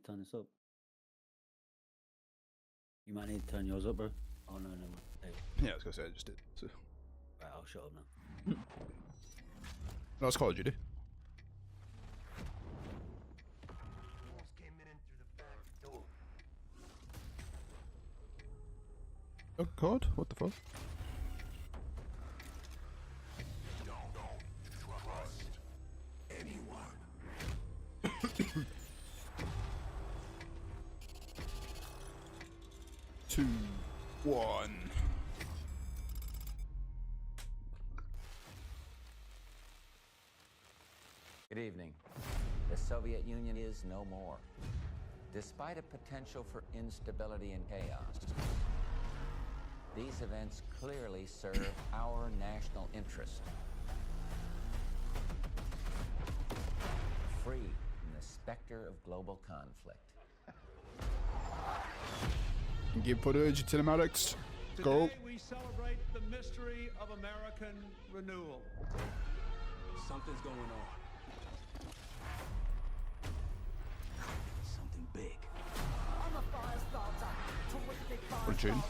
to turn this up. You might need to turn yours up, bro. Oh, no, no. Hey. Yeah, I was going to say, I just did. So. Right, I'll shut up now. No, it's Call of Duty. Oh, God, what the fuck? Don't trust anyone. 2, 1. Good evening. The Soviet Union is no more. Despite a potential for instability and chaos, these events clearly serve our national interest. Free from the specter of global conflict. Give footage, cinematics. Go. Today we celebrate the mystery of American renewal. Something's going on. Something big. What a tune.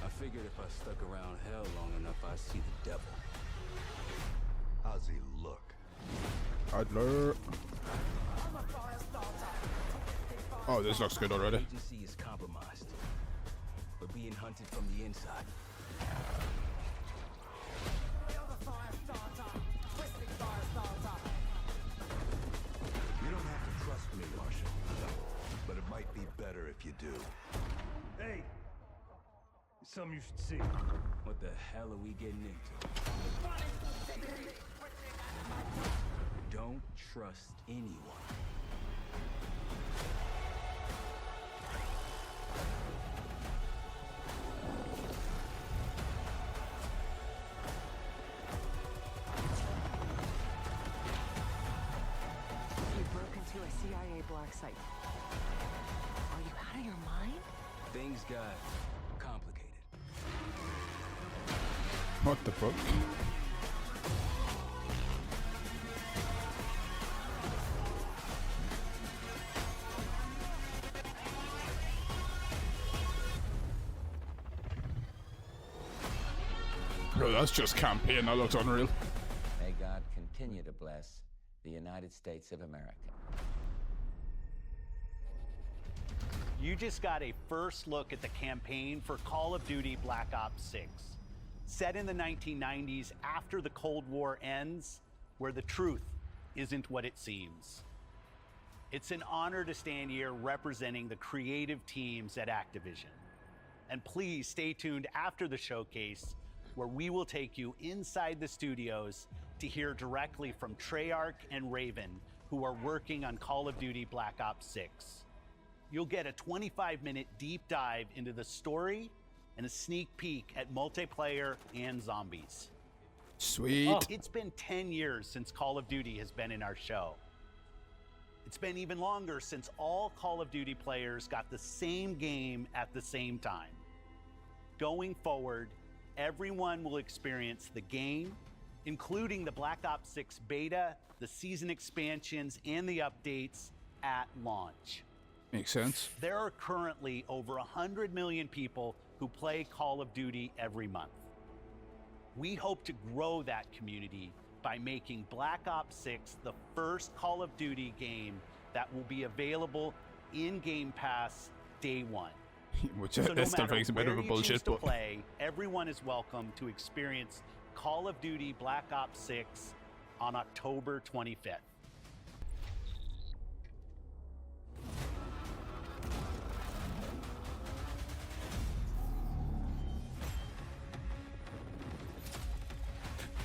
I figured if I stuck around hell long enough, I'd see the devil. How's he look? Adler. Oh, this looks good already. The agency is compromised. We're being hunted from the inside. You don't have to trust me, Marshal. But it might be better if you do. Hey! Something you should see. What the hell are we getting into? Don't trust anyone. To a CIA black site. Are you out of your mind? Things got complicated. What the fuck? Bro, that's just campaign. That looks unreal. May God continue to bless the United States of America. You just got a first look at the campaign for Call of Duty Black Ops 6. Set in the 1990s after the Cold War ends, where the truth isn't what it seems. It's an honor to stand here representing the creative teams at Activision. And please stay tuned after the showcase, where we will take you inside the studios to hear directly from Treyarch and Raven, who are working on Call of Duty Black Ops 6. You'll get a 25-minute deep dive into the story and a sneak peek at multiplayer and zombies. Sweet. Oh, it's been 10 years since Call of Duty has been in our show. It's been even longer since all Call of Duty players got the same game at the same time. Going forward, everyone will experience the game, including the Black Ops 6 beta, the season expansions, and the updates at launch. Makes sense. There are currently over 100 million people who play Call of Duty every month. We hope to grow that community by making Black Ops 6 the first Call of Duty game that will be available in Game Pass day one. Which So no this stuff matter makes a bit of where a you choose bullshit, to but play, everyone is welcome to experience Call of Duty Black Ops 6 on October 25th.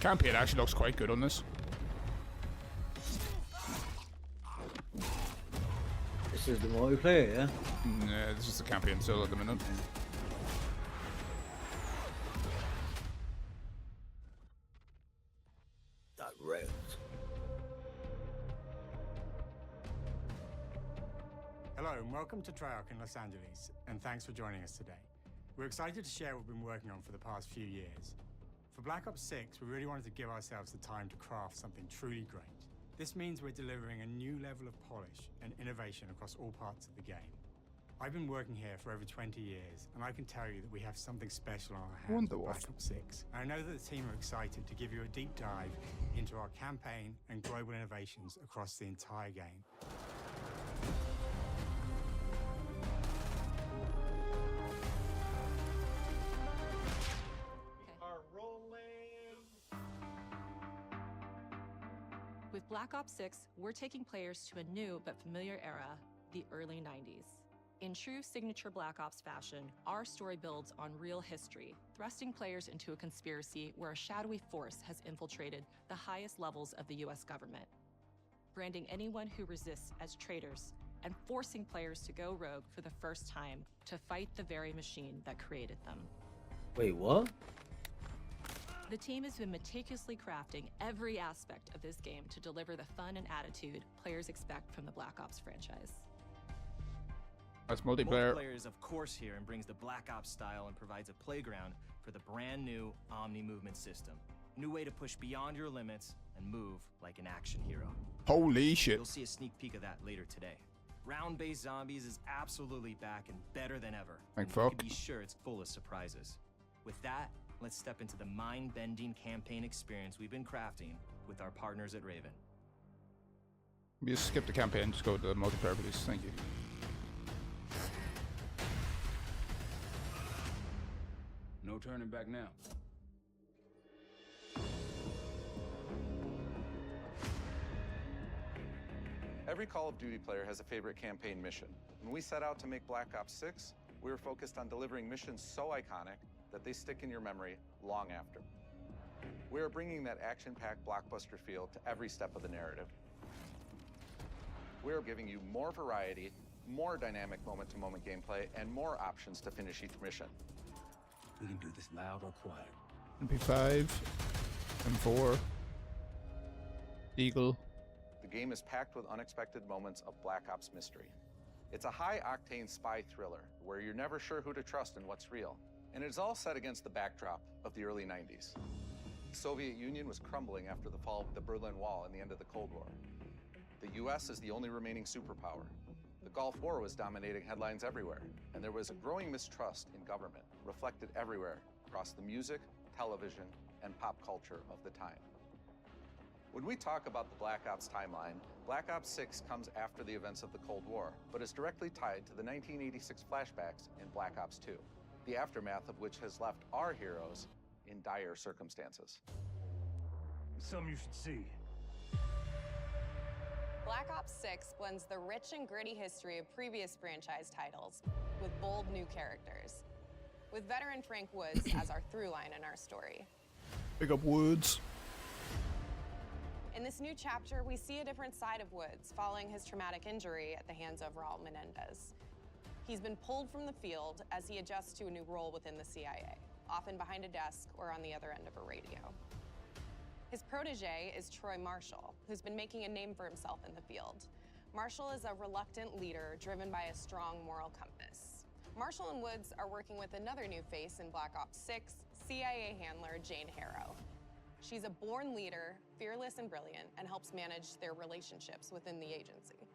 campaign actually looks quite good on this. This is the multiplayer, yeah? Nah, this is the campaign still at the minute. That wrecked. Hello and welcome to Treyarch in Los Angeles, and thanks for joining us today. We're excited to share what we've been working on for the past few years. For Black Ops 6, we really wanted to give ourselves the time to craft something truly great. This means we're delivering a new level of polish and innovation across all parts of the game. I've been working here for over 20 years, and I can tell you that we have something special on our hands Wonder with what? Black Ops 6. And I know that the team are excited to give you a deep dive into our campaign and global innovations across the entire game. Are rolling. With Black Ops 6, we're taking players to a new but familiar era, the early 90s. In true signature Black Ops fashion, our story builds on real history, thrusting players into a conspiracy where a shadowy force has infiltrated the highest levels of the US government, branding anyone who resists as traitors and forcing players to go rogue for the first time to fight the very machine that created them. Wait, what? The team has been meticulously crafting every aspect of this game to deliver the fun and attitude players expect from the Black Ops franchise. That's multiplayer. Multiplayer is of course here and brings the Black Ops style and provides a playground for the brand new Omni movement system. New way to push beyond your limits and move like an action hero. Holy shit. You'll see a sneak peek of that later today. Round-based zombies is absolutely back and better than ever. Thank And you fuck. can be sure it's full of surprises. With that, let's step into the mind-bending campaign experience we've been crafting with our partners at Raven. We just skip the campaign, just go to the multiplayer, please. Thank you. No turning back now. Every Call of Duty player has a favorite campaign mission. When we set out to make Black Ops 6, we were focused on delivering missions so iconic that they stick in your memory long after. We are bringing that action-packed blockbuster feel to every step of the narrative. We are giving you more variety, more dynamic moment-to-moment gameplay, and more options to finish each mission. We can do this loud or quiet. MP5, M4, Eagle. The game is packed with unexpected moments of Black Ops mystery. It's a high-octane spy thriller where you're never sure who to trust and what's real. And it's all set against the backdrop of the early 90s. The Soviet Union was crumbling after the fall of the Berlin Wall and the end of the Cold War. The US is the only remaining superpower. The Gulf War was dominating headlines everywhere, and there was a growing mistrust in government, reflected everywhere across the music, television, and pop culture of the time. When we talk about the Black Ops timeline, Black Ops 6 comes after the events of the Cold War, but is directly tied to the 1986 flashbacks in Black Ops 2, the aftermath of which has left our heroes in dire circumstances. Some you should see. Black Ops 6 blends the rich and gritty history of previous franchise titles with bold new characters, with veteran Frank Woods as our through line in our story. Pick up Woods. In this new chapter, we see a different side of Woods following his traumatic injury at the hands of Raul Menendez. He's been pulled from the field as he adjusts to a new role within the CIA, often behind a desk or on the other end of a radio. His protege is Troy Marshall, who's been making a name for himself in the field. Marshall is a reluctant leader driven by a strong moral compass. Marshall and Woods are working with another new face in Black Ops 6, CIA handler Jane Harrow. She's a born leader, fearless and brilliant, and helps manage their relationships within the agency.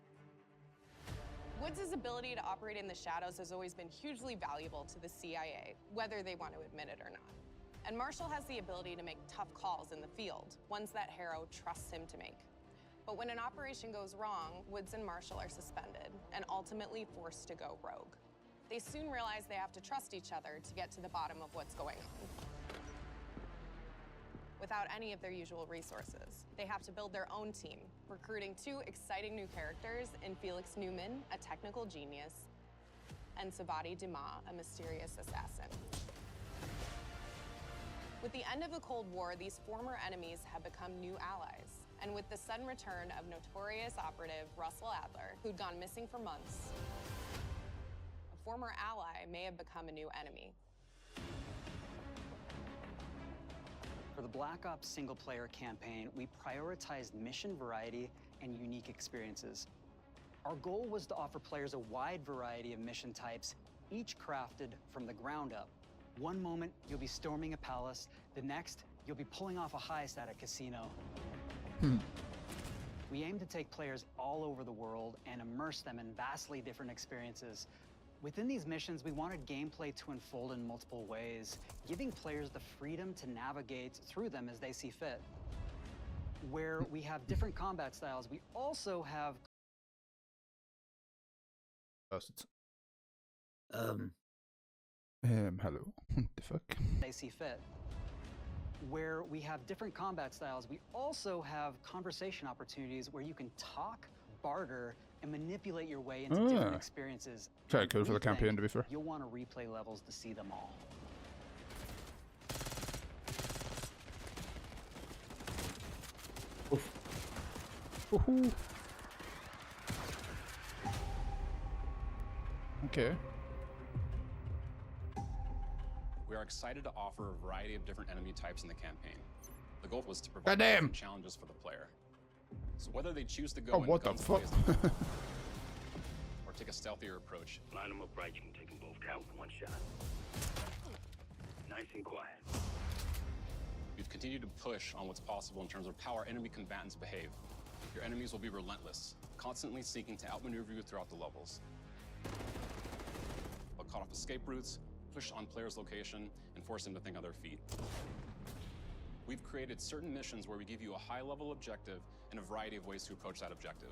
Woods' ability to operate in the shadows has always been hugely valuable to the CIA, whether they want to admit it or not. And Marshall has the ability to make tough calls in the field, ones that Harrow trusts him to make. But when an operation goes wrong, Woods and Marshall are suspended and ultimately forced to go rogue. They soon realize they have to trust each other to get to the bottom of what's going on. Without any of their usual resources, they have to build their own team, recruiting two exciting new characters in Felix Newman, a technical genius, and Savati Dumas, a mysterious assassin. With the end of the Cold War, these former enemies have become new allies. And with the sudden return of notorious operative Russell Adler, who'd gone missing for months, a former ally may have become a new enemy. For the Black Ops single-player campaign, we prioritized mission variety and unique experiences. Our goal was to offer players a wide variety of mission types, each crafted from the ground up. One moment, you'll be storming a palace. The next, you'll be pulling off a heist at a casino. We aim to take players all over the world and immerse them in vastly different experiences. Within these missions, we wanted gameplay to unfold in multiple ways, giving players the freedom to navigate through them as they see fit. Where we have different combat styles, we also have hello. What the fuck? they see fit. Where we have different combat styles, we also have conversation opportunities where you can talk, barter, and manipulate your way into different experiences. Very cool for the campaign, to be fair. You'll want to replay levels to see them all. Oof. Woohoo. Okay. We are excited to offer a variety of different enemy types in the campaign. The goal was to provide Goddamn. different challenges for the player. So whether they choose to go Oh, in what the guns fuck? blazing or take a stealthier approach, Line them up right, you can take them both down with one shot. Nice and quiet. we've continued to push on what's possible in terms of how our enemy combatants behave. Your enemies will be relentless, constantly seeking to outmaneuver you throughout the levels. They'll cut off escape routes, push on players' location, and force them to think on their feet. We've created certain missions where we give you a high-level objective and a variety of ways to approach that objective.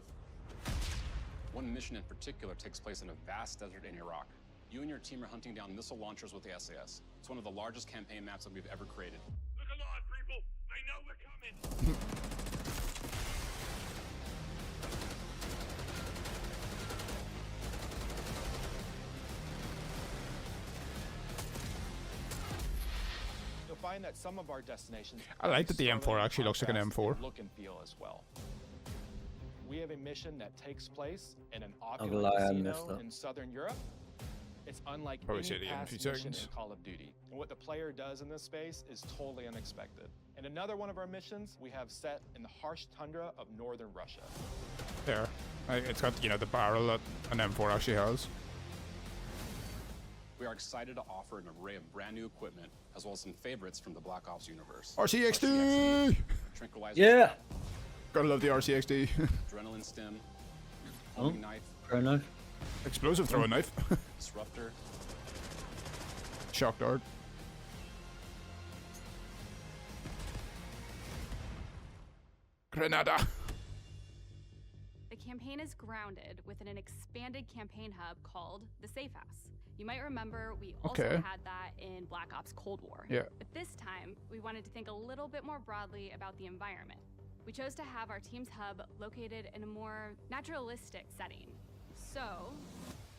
One mission in particular takes place in a vast desert in Iraq. You and your team are hunting down missile launchers with the SAS. It's one of the largest campaign maps that we've ever created. Look alive, people! They know we're coming! You'll find that some of our destinations... I like that the M4 actually looks like an M4. ...look and feel as well. We have a mission that takes place in an gonna opulent lie, I messed casino up. in southern Europe. It's unlike Probably any say it again in a past few mission in seconds. Call of Duty. And what the player does in this space is totally unexpected. In another one of our missions, we have set in the harsh tundra of northern Russia. There. It's got, you know, the barrel that an M4 actually has. We are excited to offer an array of brand new equipment, as well as some favorites from the Black Ops universe. RCXD! Tranquilizer Yeah! shot, Gotta love the RCXD. adrenaline stim, Oh, homing knife, chrono. Explosive throwing knife. disruptor, Shock dart. Grenada. The campaign is grounded within an expanded campaign hub called the Safe House. You might remember we also Okay. had that in Black Ops Cold War. Yeah. But this time, we wanted to think a little bit more broadly about the environment. We chose to have our team's hub located in a more naturalistic setting. So,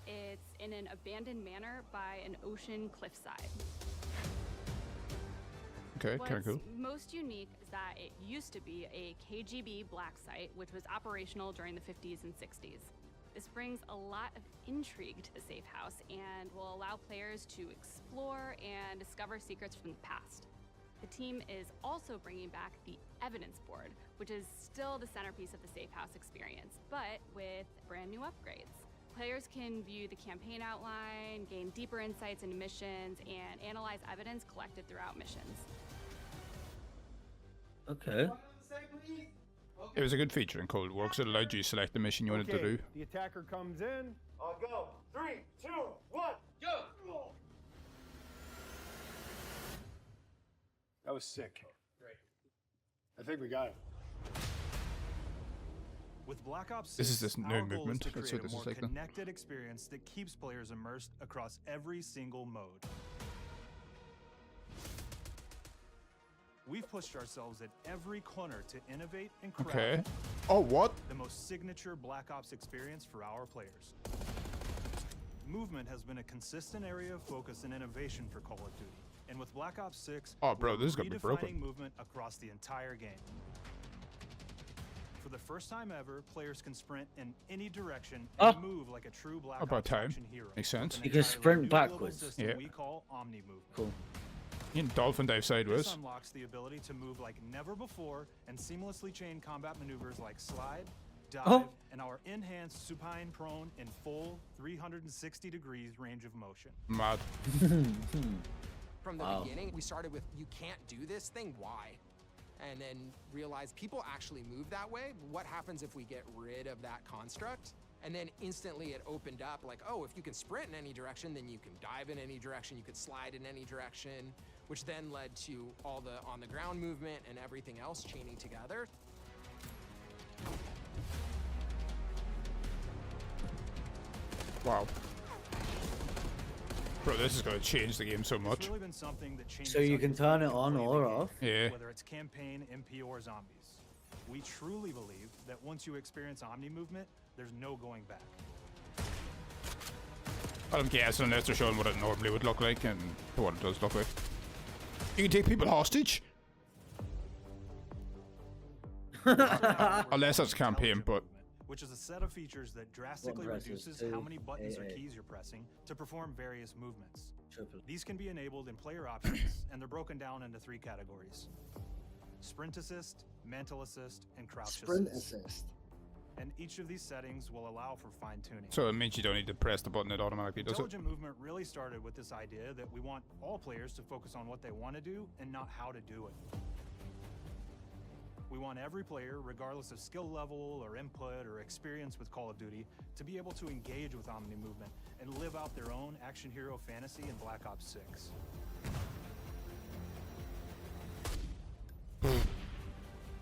it's in an abandoned manor by an ocean cliffside. Okay, kind of What's cool. most unique is that it used to be a KGB black site, which was operational during the 50s and 60s. This brings a lot of intrigue to the Safe House and will allow players to explore and discover secrets from the past. The team is also bringing back the evidence board, which is still the centerpiece of the Safe House experience, but with brand new upgrades. Players can view the campaign outline, gain deeper insights into missions, and analyze evidence collected throughout missions. Okay. It was a good feature in Cold War because it allowed you to select the mission you wanted to do. The attacker comes in. I'll go. 3, 2, 1, go! That was sick. Great. I think we got it. With Black Ops 6, This is this new our goal movement. is to That's create what a this is more like then. connected experience that keeps players immersed across every single mode. We've pushed ourselves at every corner to innovate and craft Okay. Oh, what? the most signature Black Ops experience for our players. Movement has been a consistent area of focus and innovation for Call of Duty. And with Black Ops 6, Oh, bro, we're this is gonna be broken. redefining movement across the entire game. For the first time ever, players can sprint in any direction and move like a true Black About Ops time. action hero. Makes sense. with You an can entirely sprint new global backwards. system Yeah. we call Omni Movement. Cool. You can dolphin dive This sideways. unlocks the ability to move like never before and seamlessly chain combat maneuvers like slide, dive, and our enhanced supine prone in full 360 degrees range of motion. Mad. From the Wow. beginning, we started with, you can't do this thing, why? and then realize people actually move that way. What happens if we get rid of that construct? And then instantly it opened up like, oh, if you can sprint in any direction, then you can dive in any direction, you could slide in any direction, which then led to all the on the ground movement and everything else chaining together. Wow. Bro, this is gonna change the game so much. It's really been something that changes So you how can feel turn it when you on play the or game, off. Yeah. Whether it's campaign, MP, or zombies. We truly believe that once you experience Omni movement, there's no going back. I'm guessing unless they're showing what it normally would look like and what it does look like. You can take people hostage? Unless that's campaign, but... Which is a set of features that drastically reduces how many buttons or keys you're pressing to perform various movements. These can be enabled in player options, and they're broken down into 3 categories. Sprint assist, mantle assist, and crouch Sprint assist. assist. And each of these settings will allow for fine-tuning. So it means you don't need to press the button, it automatically does it. Intelligent movement really started with this idea that we want all players to focus on what they want to do and not how to do it. We want every player, regardless of skill level or input or experience with Call of Duty, to be able to engage with Omni movement and live out their own action hero fantasy in Black Ops 6.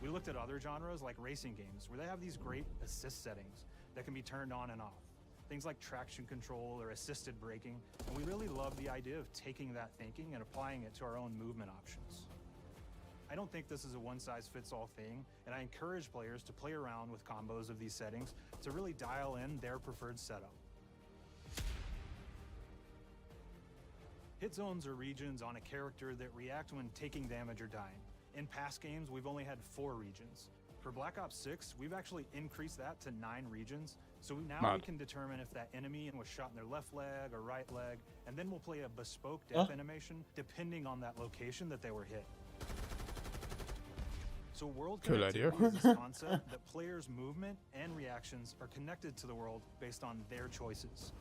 We looked at other genres like racing games, where they have these great assist settings that can be turned on and off. Things like traction control or assisted braking, and we really love the idea of taking that thinking and applying it to our own movement options. I don't think this is a one-size-fits-all thing, and I encourage players to play around with combos of these settings to really dial in their preferred setup. Hit zones are regions on a character that react when taking damage or dying. In past games, we've only had 4 regions. For Black Ops 6, we've actually increased that to 9 regions, so now we can determine if that enemy was shot in their left leg or right leg, and then we'll play a bespoke death animation depending on that location that they were hit. So world connectivity is this concept that players' movement and reactions are connected to the world based on their choices.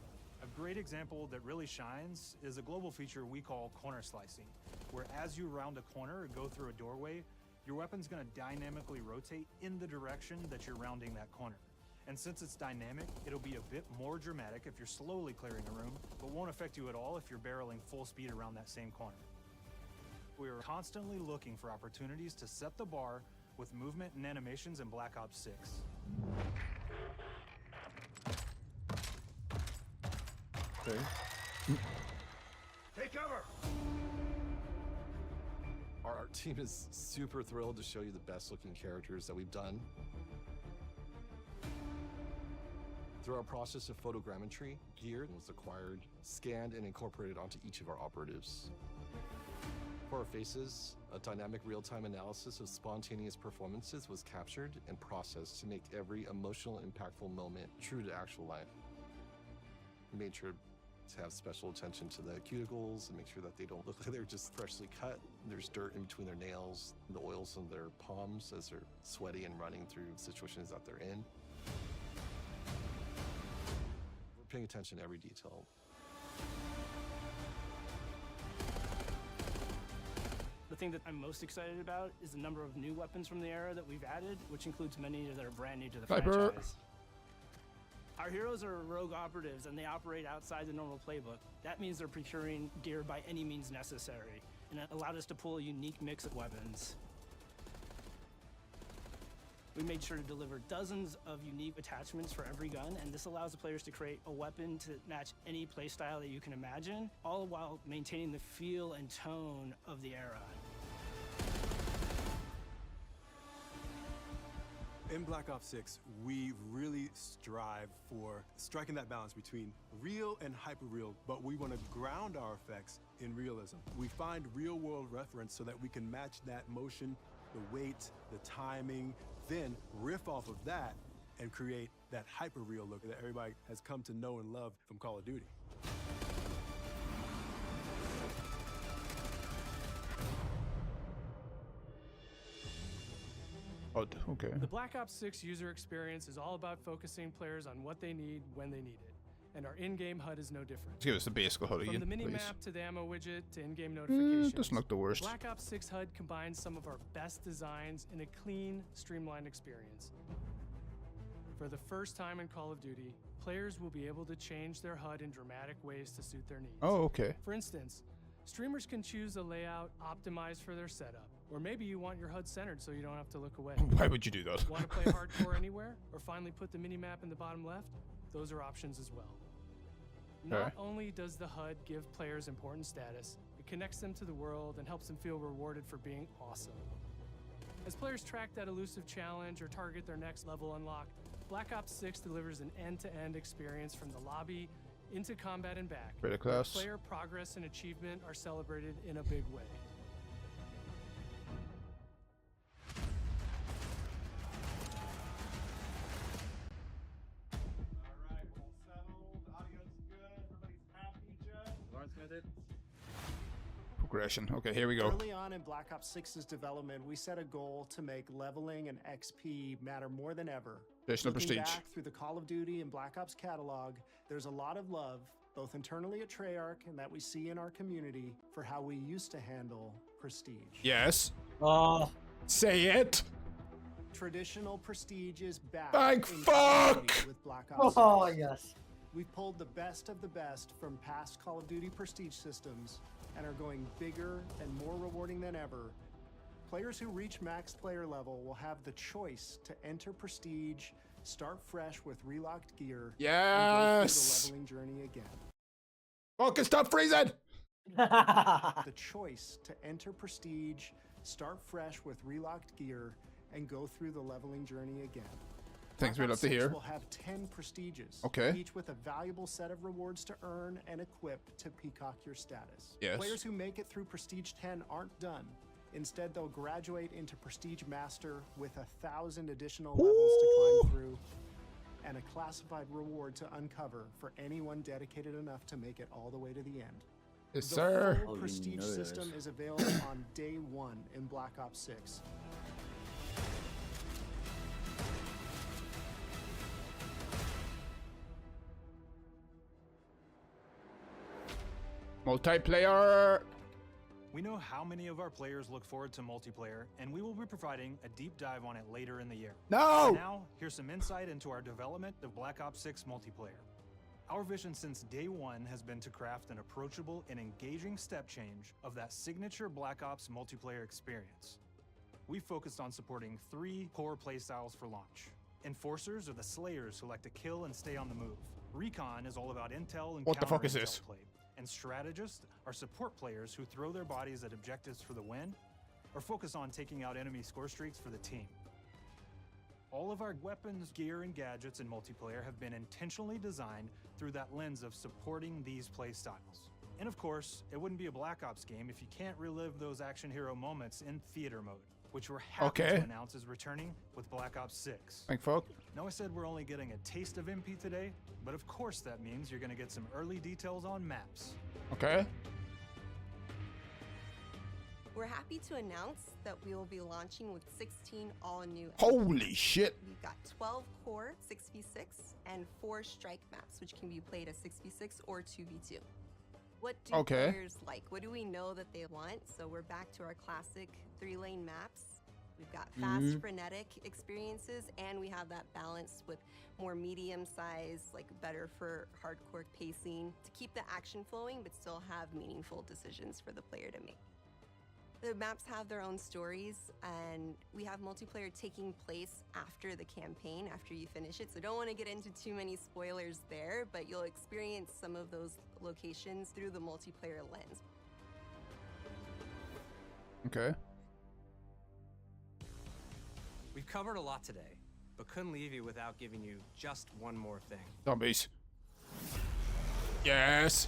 A great example that really shines is a global feature we call corner slicing, where as you round a corner or go through a doorway, your weapon's going to dynamically rotate in the direction that you're rounding that corner. And since it's dynamic, it'll be a bit more dramatic if you're slowly clearing a room, but won't affect you at all if you're barreling full speed around that same corner. We are constantly looking for opportunities to set the bar with movement and animations in Black Ops 6. Okay. Take cover! Our art team is super thrilled to show you the best looking characters that we've done. Through our process of photogrammetry, gear was acquired, scanned, and incorporated onto each of our operatives. For our faces, a dynamic real-time analysis of spontaneous performances was captured and processed to make every emotional, impactful moment true to actual life. We made sure to have special attention to the cuticles and make sure that they don't look like they're just freshly cut. There's dirt in between their nails, the oils on their palms as they're sweaty and running through situations that they're in. We're paying attention to every detail. The thing that I'm most excited about is the number of new weapons from the era that we've added, which includes many that are brand new to the franchise. Our heroes are rogue operatives, and they operate outside the normal playbook. That means they're procuring gear by any means necessary, and it allowed us to pull a unique mix of weapons. We made sure to deliver dozens of unique attachments for every gun, and this allows the players to create a weapon to match any playstyle that you can imagine, all while maintaining the feel and tone of the era. In Black Ops 6, we really strive for striking that balance between real and hyper-real, but we want to ground our effects in realism. We find real-world reference so that we can match that motion, the weight, the timing, then riff off of that and create that hyper-real look that everybody has come to know and love from Call of Duty. Okay. The Black Ops 6 user experience is all about focusing players on what they need when they need it. and our in-game HUD is no different. Let's give us the basic HUD again, From the please. mini-map to the ammo widget to in-game notifications. Doesn't look the worst. Black Ops 6 HUD combines some of our best designs in a clean, streamlined experience. For the first time in Call of Duty, players will be able to change their HUD in dramatic ways to suit their needs. Oh, okay. For instance, streamers can choose a layout optimized for their setup. Or maybe you want your HUD centered so you don't have to look away. Why would you do that? Want to play hardcore anywhere? Or finally put the mini-map in the bottom left? Those are options as well. Not only does the HUD give players important status, it connects them to the world and helps them feel rewarded for being awesome. As players track that elusive challenge or target their next level unlock, Black Ops 6 delivers an end-to-end experience from the lobby into combat and back. Beta class. Player progress and achievement are celebrated in a big way. Progression. Okay, here we go. Early on in Black Ops 6's development, we set a goal to make leveling and XP matter more than ever. Additional Looking prestige. back through the Call of Duty and Black Ops catalog, there's a lot of love, both internally at Treyarch and that we see in our community, for how we used to handle prestige. Yes. Oh. Say it. Traditional prestige is back. Thank in fuck! Call of Duty with Black Ops 6. Oh, yes. We've pulled the best of the best from past Call of Duty prestige systems and are going bigger and more rewarding than ever. Players who reach max player level will have the choice to enter prestige, start fresh with relocked gear, and go through the leveling journey again. Fucking stop freezing! The choice to enter prestige, start fresh with relocked gear, and go through the leveling journey again. Things we'd love to 6 hear. will have 10 prestiges, Okay. each with a valuable set of rewards to earn and equip to peacock your status. Yes. Players who make it through Prestige 10 aren't done. Instead, they'll graduate into Prestige Master with 1,000 additional levels to climb through and a classified reward to uncover for anyone dedicated enough to make it all the way to the end. Yes, the sir. full Prestige system is available on day 1 in Black Ops 6. Multiplayer. We know how many of our players look forward to multiplayer, and we will be providing a deep dive on it later in the year. No! For now, here's some insight into our development of Black Ops 6 multiplayer. Our vision since day one has been to craft an approachable and engaging step change of that signature Black Ops multiplayer experience. We focused on supporting 3 core playstyles for launch. Enforcers are the slayers who like to kill and stay on the move. Recon is all about intel and What the fuck is counter-intel this? play. And strategists are support players who throw their bodies at objectives for the win or focus on taking out enemy score streaks for the team. All of our weapons, gear, and gadgets in multiplayer have been intentionally designed through that lens of supporting these play styles. And of course, it wouldn't be a Black Ops game if you can't relive those action hero moments in theater mode, which we're happy Okay. to announce is returning with Black Ops 6. Thank fuck. Now I said we're only getting a taste of MP today, but of course that means you're gonna get some early details on maps. Okay. We're happy to announce that we will be launching with 16 all-new. Holy shit. We've got 12 core 6v6 and 4 strike maps, which can be played as 6v6 or 2v2. What do Okay. players like? What do we know that they want? So we're back to our classic 3-lane maps. We've got fast, frenetic experiences, and we have that balance with more medium size, like better for hardcore pacing to keep the action flowing, but still have meaningful decisions for the player to make. The maps have their own stories, and we have multiplayer taking place after the campaign, after you finish it. So don't want to get into too many spoilers there, but you'll experience some of those locations through the multiplayer lens. Okay. We've covered a lot today, but couldn't leave you without giving you just one more thing. Zombies. Yes.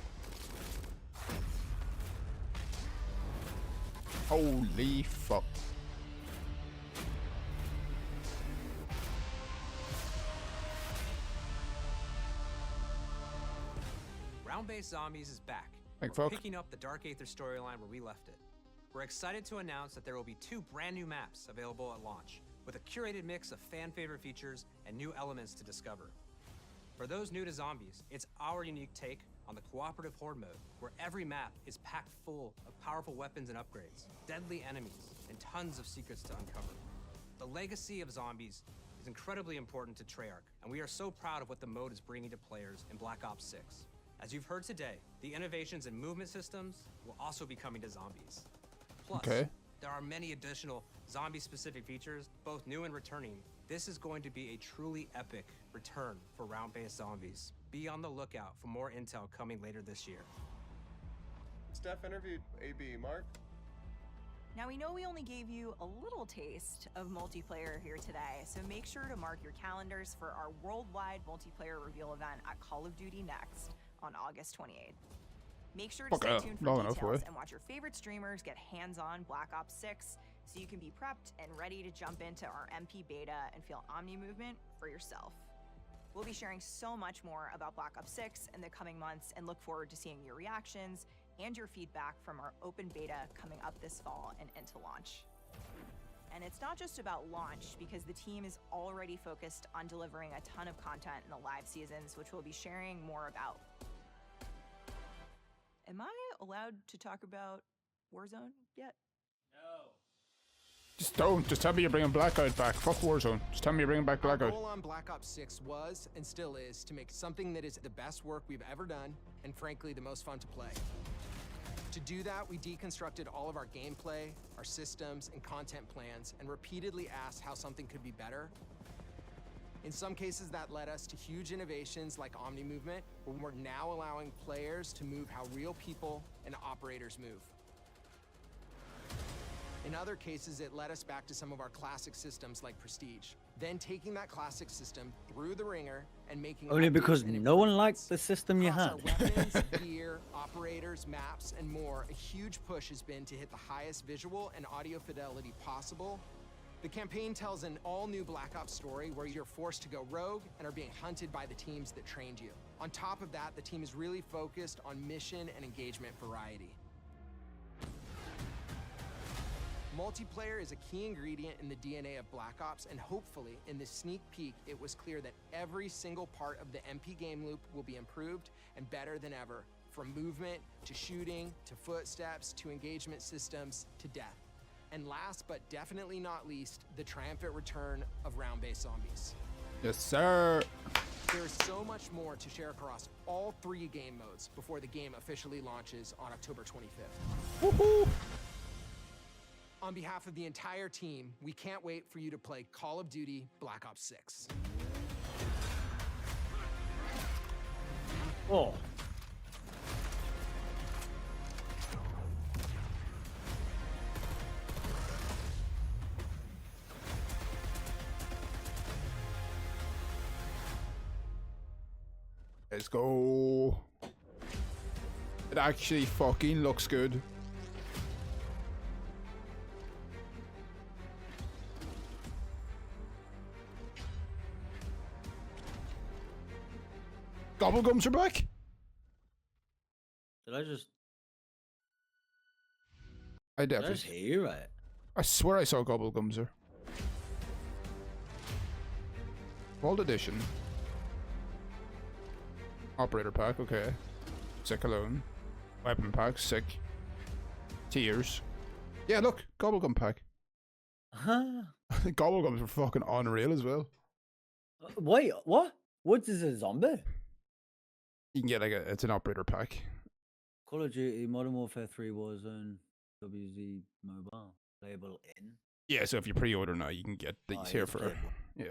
Holy fuck. Round-based Zombies is back. Thank We're fuck. picking up the Dark Aether storyline where we left it. We're excited to announce that there will be 2 brand new maps available at launch, with a curated mix of fan-favorite features and new elements to discover. For those new to zombies, it's our unique take on the cooperative horde mode, where every map is packed full of powerful weapons and upgrades, deadly enemies, and tons of secrets to uncover. The legacy of zombies is incredibly important to Treyarch, and we are so proud of what the mode is bringing to players in Black Ops 6. As you've heard today, the innovations in movement systems will also be coming to zombies. Plus, there are many additional zombie-specific features, both new and returning. This is going to be a truly epic return for round-based zombies. Be on the lookout for more intel coming later this year. Steph interviewed AB. Mark? Now, we know we only gave you a little taste of multiplayer here today, so make sure to mark your calendars for our worldwide multiplayer reveal event at Call of Duty Next on August 28th. Make sure to stay tuned for details and watch your favorite streamers get hands-on Black Ops 6 so you can be prepped and ready to jump into our MP beta and feel Omni movement for yourself. We'll be sharing so much more about Black Ops 6 in the coming months and look forward to seeing your reactions and your feedback from our open beta coming up this fall and into launch. And it's not just about launch, because the team is already focused on delivering a ton of content in the live seasons, which we'll be sharing more about. Am I allowed to talk about Warzone yet? Just don't. Just tell me you're bringing Blackout back. Fuck Warzone. Just tell me you're bringing back Blackout. Our goal on Black Ops 6 was, and still is, to make something that is the best work we've ever done, and frankly, the most fun to play. To do that, we deconstructed all of our gameplay, our systems, and content plans, and repeatedly asked how something could be better. In some cases, that led us to huge innovations like Omni movement, where we're now allowing players to move how real people and operators move. In other cases, it led us back to some of our classic systems like Prestige. Then taking that classic system through the ringer and making Only because no one liked the system you had. Weapons, gear, operators, maps, and more, a huge push has been to hit the highest visual and audio fidelity possible. The campaign tells an all-new Black Ops story where you're forced to go rogue and are being hunted by the teams that trained you. On top of that, the team is really focused on mission and engagement variety. Multiplayer is a key ingredient in the DNA of Black Ops, and hopefully, in this sneak peek, it was clear that every single part of the MP game loop will be improved and better than ever, from movement, to shooting, to footsteps, to engagement systems, to death. And last but definitely not least, the triumphant return of round-based zombies. Yes, sir. There is so much more to share across all 3 game modes before the game officially launches on October 25th. Woohoo! On behalf of the entire team, we can't wait for you to play Call of Duty Black Ops 6. Oh. Let's go. It actually fucking looks good. Gobblegums are back. Did I just? I Did I definitely. just hear you right? I swear I saw Gobblegums there. Vault Edition. Operator pack, okay. Sick alone. Weapon pack, sick. Tears. Yeah, look, Gobblegum pack. Huh? Gobblegums were fucking unreal as well. Wait, what? What is a zombie? You can get like it's an operator pack. Call of Duty Modern Warfare 3 Warzone WZ Mobile playable in. Yeah, so if you pre-order now, you can get these here for playable. yeah.